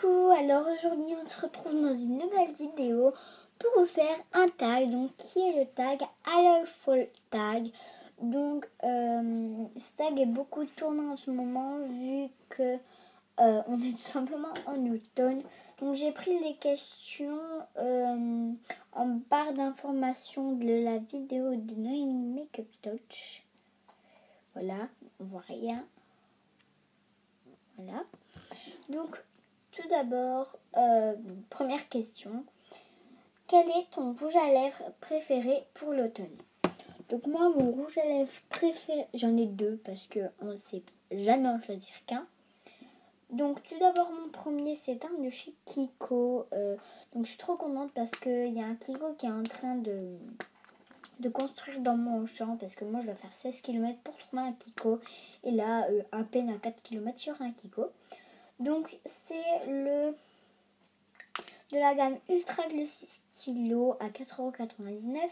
Coucou, alors aujourd'hui on se retrouve dans une nouvelle vidéo pour vous faire un tag, donc qui est le tag Hello Tag. Donc ce tag est beaucoup tourné en ce moment vu que on est tout simplement en automne. Donc j'ai pris les questions en barre d'informations de la vidéo de Noémie Makeup Touch. Voilà, on voit rien. Voilà. Donc tout d'abord, première question. Quel est ton rouge à lèvres préféré pour l'automne? Donc moi, mon rouge à lèvres préféré, j'en ai deux parce qu'on ne sait jamais en choisir qu'un. Donc tout d'abord, mon premier, c'est un de chez Kiko. Donc je suis trop contente parce qu'il y a un Kiko qui est en train de construire dans mon champ parce que moi, je dois faire 16 km pour trouver un Kiko. Et là, à peine à 4 km sur un Kiko. Donc c'est le de la gamme Ultra Glossy Stylo à 4,99 €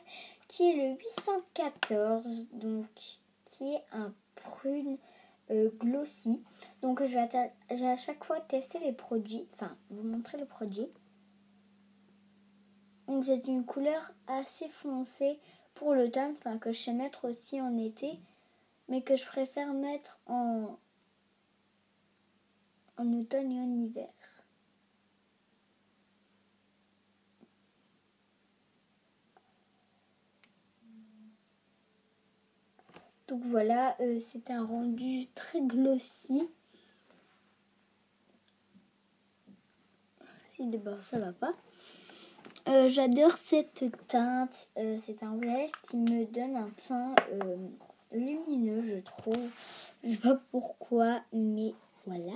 qui est le 814, donc qui est un prune glossy. Donc je vais à chaque fois tester les produits, enfin vous montrer le produit. Donc c'est une couleur assez foncée pour l'automne, enfin que je sais mettre aussi en été, mais que je préfère mettre en automne et en hiver. Donc voilà, c'est un rendu très glossy. Si d'abord ça va pas. J'adore cette teinte. C'est un rouge à lèvres qui me donne un teint lumineux, je trouve. Je sais pas pourquoi, mais voilà.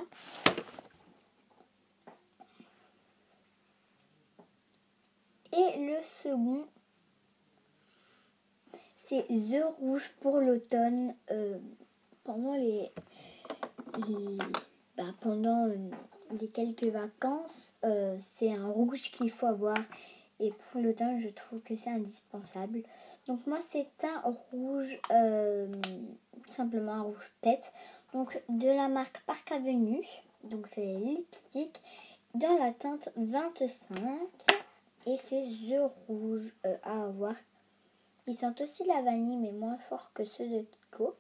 Et le second, c'est The Rouge pour l'automne. Pendant pendant les quelques vacances, c'est un rouge qu'il faut avoir. Et pour l'automne, je trouve que c'est indispensable. Donc moi, c'est un rouge, simplement un rouge pète. Donc de la marque Park Avenue. Donc c'est les lipsticks dans la teinte 25. Et c'est The Rouge à avoir. Ils sentent aussi la vanille, mais moins fort que ceux de Kiko.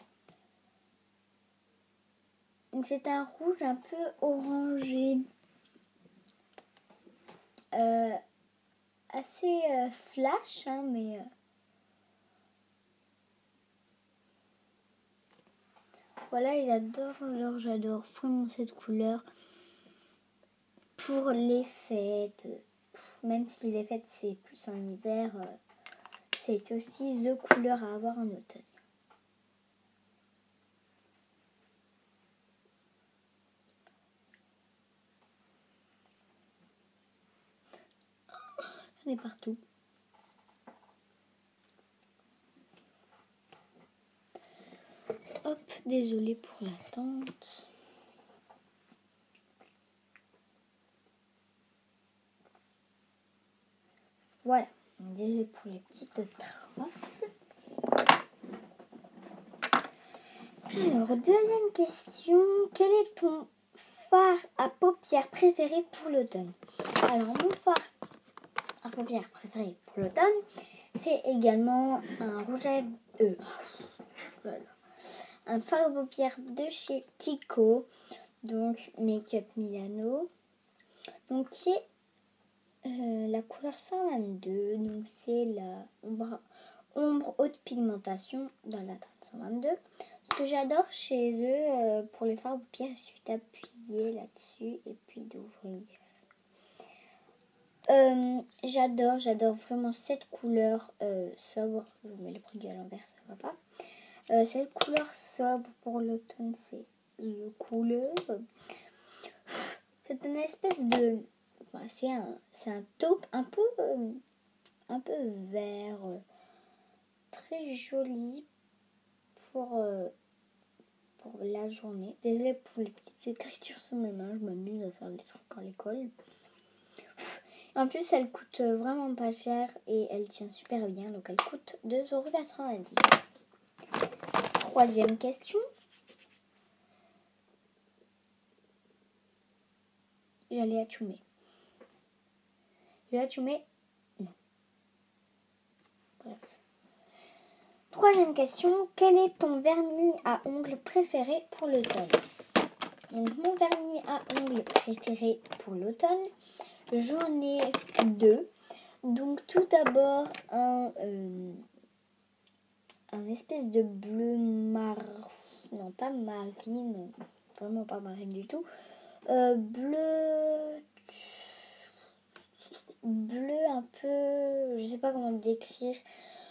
Donc c'est un rouge un peu orangé. Assez flash, hein, mais voilà, et j'adore vraiment cette couleur pour les fêtes. Même si les fêtes c'est plus en hiver, c'est aussi the couleur à avoir en automne. J'en ai partout. Hop, désolée pour l'attente. Voilà, désolée pour les petites traces. Alors, deuxième question. Quel est ton fard à paupières préféré pour l'automne? Alors, mon fard à paupières préféré pour l'automne, c'est également un rouge à un fard à paupières de chez Kiko, donc Make Up Milano, donc qui est la couleur 122, donc c'est la ombre haute pigmentation dans la teinte 122. Ce que j'adore chez eux pour les fards à paupières, il suffit d'appuyer là-dessus et puis d'ouvrir. J'adore vraiment cette couleur sobre. Je vous mets le produit à l'envers, ça va pas. Cette couleur sobre pour l'automne, c'est une couleur. C'est une espèce de, c'est un taupe un peu vert, très joli pour la journée. Désolée pour les petites écritures sur mes mains, je m'amuse à faire des trucs à l'école. En plus, elle coûte vraiment pas cher et elle tient super bien. Donc, elle coûte 2,90 €. Troisième question. j'allais atchoumer. Je vais atchoumer? Non. Bref. Troisième question. Quel est ton vernis à ongles préféré pour l'automne? Donc, mon vernis à ongles préféré pour l'automne, j'en ai deux. Donc, tout d'abord, un espèce de bleu non, pas marine, vraiment pas marine du tout. Bleu un peu, je sais pas comment le décrire.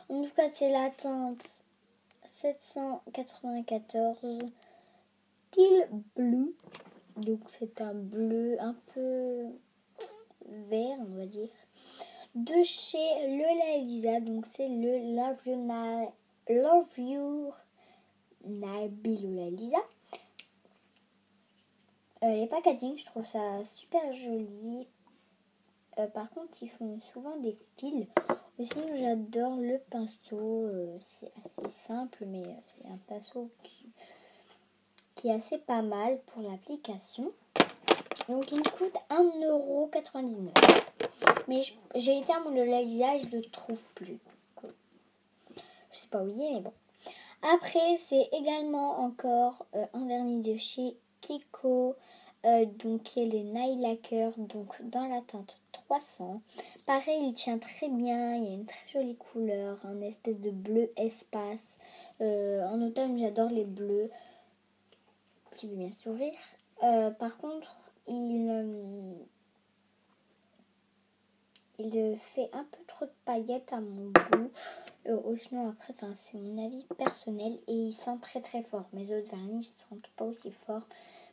En tout cas, c'est la teinte 794 Teal Blue. Donc, c'est un bleu un peu vert, on va dire. De chez Lola Elisa, donc c'est le Love Your Nabi Lola Elisa. Les packaging, je trouve ça super joli. Par contre, ils font souvent des fils. Aussi, j'adore le pinceau. C'est assez simple, mais c'est un pinceau qui est assez pas mal pour l'application. Donc, il me coûte 1,99€. Mais j'ai été à mon Lola Elisa et je ne le trouve plus. Je sais pas où il est, mais bon. Après, c'est également encore un vernis de chez Kiko. Donc, qui est les Nail Lacquer, donc dans la teinte 300. Pareil, il tient très bien. Il y a une très jolie couleur. Un espèce de bleu espace. En automne, j'adore les bleus. Qui veut bien sourire. Par contre, il fait un peu trop de paillettes à mon goût. Sinon après, c'est mon avis personnel et il sent très très fort. Mes autres vernis ne sentent pas aussi fort.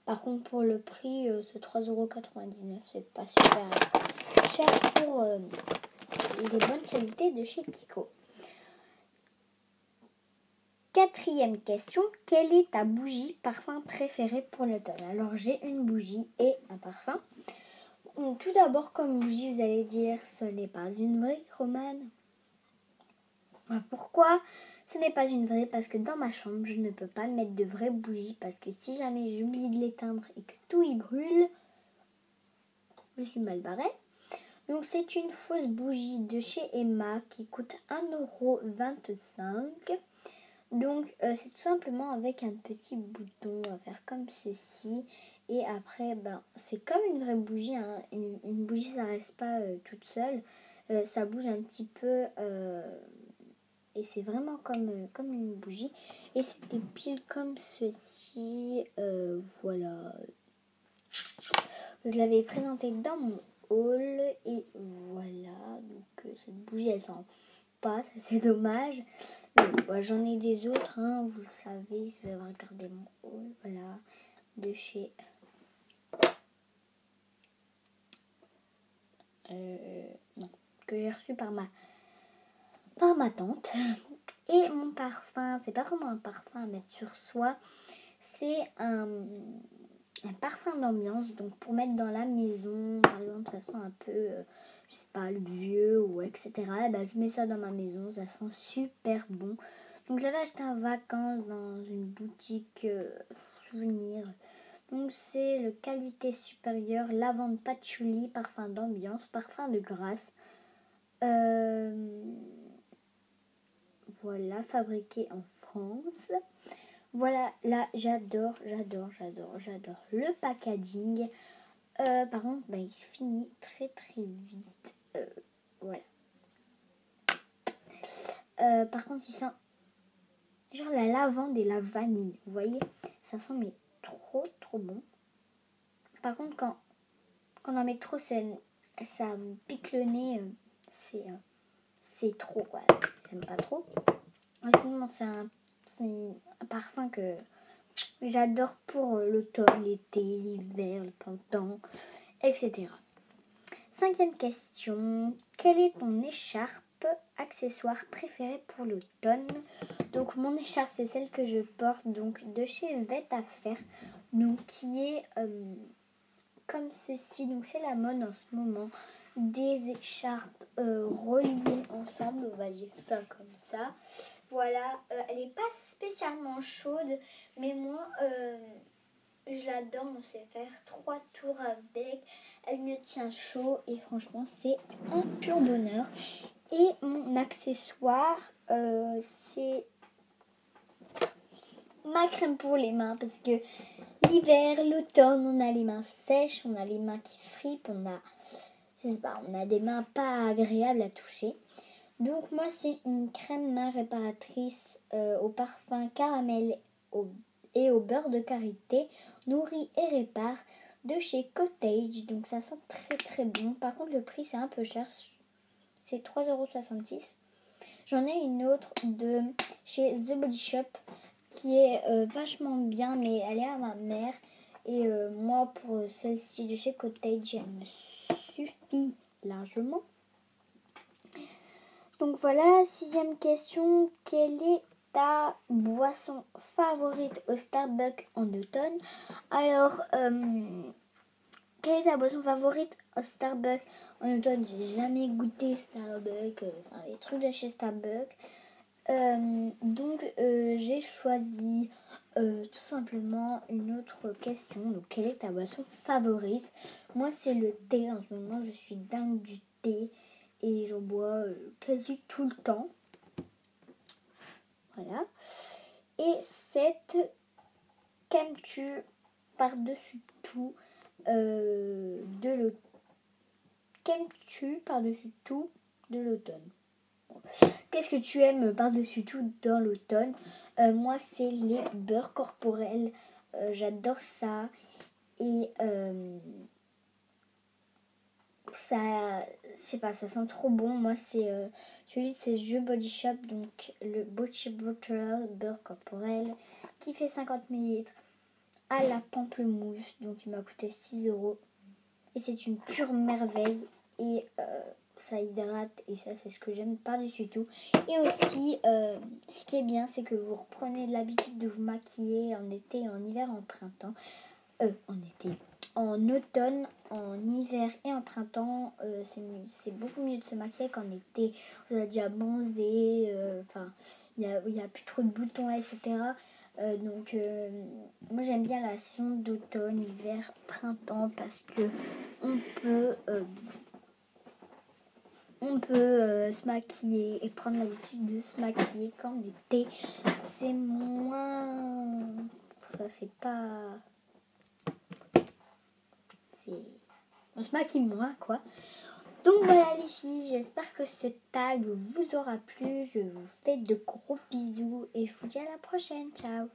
Par contre, pour le prix, c'est 3,99€. C'est pas super cher pour les bonnes qualités de chez Kiko. Quatrième question, quelle est ta bougie parfum préférée pour l'automne? Alors, j'ai une bougie et un parfum. Donc, tout d'abord, comme bougie, vous allez dire, ce n'est pas une vraie romane. Pourquoi ce n'est pas une vraie? Parce que dans ma chambre, je ne peux pas mettre de vraies bougies. Parce que si jamais j'oublie de l'éteindre et que tout y brûle, je suis mal barrée. Donc, c'est une fausse bougie de chez Emma qui coûte 1,25€. Donc, c'est tout simplement avec un petit bouton à faire comme ceci. Et après, c'est comme une vraie bougie. Hein. Une bougie, ça reste pas toute seule. Ça bouge un petit peu. Et c'est vraiment comme une bougie. Et c'est des piles comme ceci. Voilà. Je l'avais présenté dans mon haul. Et voilà. Donc, cette bougie, elle sent pas, ça c'est dommage. J'en ai des autres, hein, vous le savez, si vous avez regardé mon haul, voilà, de chez non, que j'ai reçu par ma tante. Et mon parfum, c'est pas vraiment un parfum à mettre sur soi, c'est un parfum d'ambiance, donc pour mettre dans la maison, par exemple, ça sent un peu je sais pas, le vieux ou etc. Et je mets ça dans ma maison, ça sent super bon. Donc j'avais acheté en vacances dans une boutique souvenir. Donc c'est le qualité supérieure, lavande patchouli, parfum d'ambiance, parfum de grâce. Voilà, fabriqué en France. Voilà, là j'adore le packaging. Par contre, il se finit très très vite. Voilà. Par contre, il sent genre la lavande et la vanille. Vous voyez, ça sent mais trop trop bon. Par contre, quand on en met trop, ça vous pique le nez. C'est trop quoi. J'aime pas trop. Sinon, c'est un parfum que j'adore pour l'automne, l'été, l'hiver, le printemps, etc. Cinquième question. Quelle est ton écharpe accessoire préférée pour l'automne? Donc mon écharpe, c'est celle que je porte donc de chez Vet à Faire, donc qui est comme ceci. Donc c'est la mode en ce moment des écharpes reliées ensemble, on va dire ça comme ça. Voilà, elle n'est pas spécialement chaude, mais moi je l'adore, on sait faire 3 tours avec. Elle me tient chaud et franchement, c'est un pur bonheur. Et mon accessoire, c'est ma crème pour les mains parce que l'hiver, l'automne, on a les mains sèches, on a les mains qui fripent, on a des mains pas agréables à toucher. Donc moi, c'est une crème main réparatrice au parfum caramel et au beurre de karité, nourrit et répare, de chez Cottage. Donc ça sent très très bon. Par contre, le prix, c'est un peu cher. C'est 3,66 €. J'en ai une autre de chez The Body Shop qui est vachement bien, mais elle est à ma mère. Et moi, pour celle-ci de chez Cottage, elle me suffit largement. Donc voilà, 6e question. Quelle est ta boisson favorite au Starbucks en automne? Alors, quelle est ta boisson favorite au Starbucks en automne? J'ai jamais goûté Starbucks, les trucs de chez Starbucks. Donc j'ai choisi tout simplement une autre question. Donc quelle est ta boisson favorite? Moi c'est le thé. En ce moment je suis dingue du thé et j'en bois quasi tout le temps. Voilà. Et cette qu'aimes-tu par-dessus tout de l'automne? Qu'aimes-tu par-dessus tout de l'automne? Qu'est-ce que tu aimes par-dessus tout dans l'automne? Moi, c'est les beurres corporels. J'adore ça. Et ça, je sais pas, ça sent trop bon. Moi, c'est celui de ces jeux Body Shop, donc le Bocce Butter beurre corporel, qui fait 50 ml à la pamplemousse. Donc, il m'a coûté 6 €. Et c'est une pure merveille. Et ça hydrate et ça c'est ce que j'aime par-dessus tout. Et aussi ce qui est bien c'est que vous reprenez l'habitude de vous maquiller en été, en hiver, en printemps. En automne, en hiver et en printemps, c'est beaucoup mieux de se maquiller qu'en été. Vous avez déjà bronzé, il y a plus trop de boutons, etc. Donc moi j'aime bien la saison d'automne, hiver, printemps parce que on peut se maquiller et prendre l'habitude de se maquiller qu'en été. C'est moins... Enfin, c'est pas... On se maquille moins, quoi. Donc voilà les filles, j'espère que ce tag vous aura plu. Je vous fais de gros bisous et je vous dis à la prochaine. Ciao!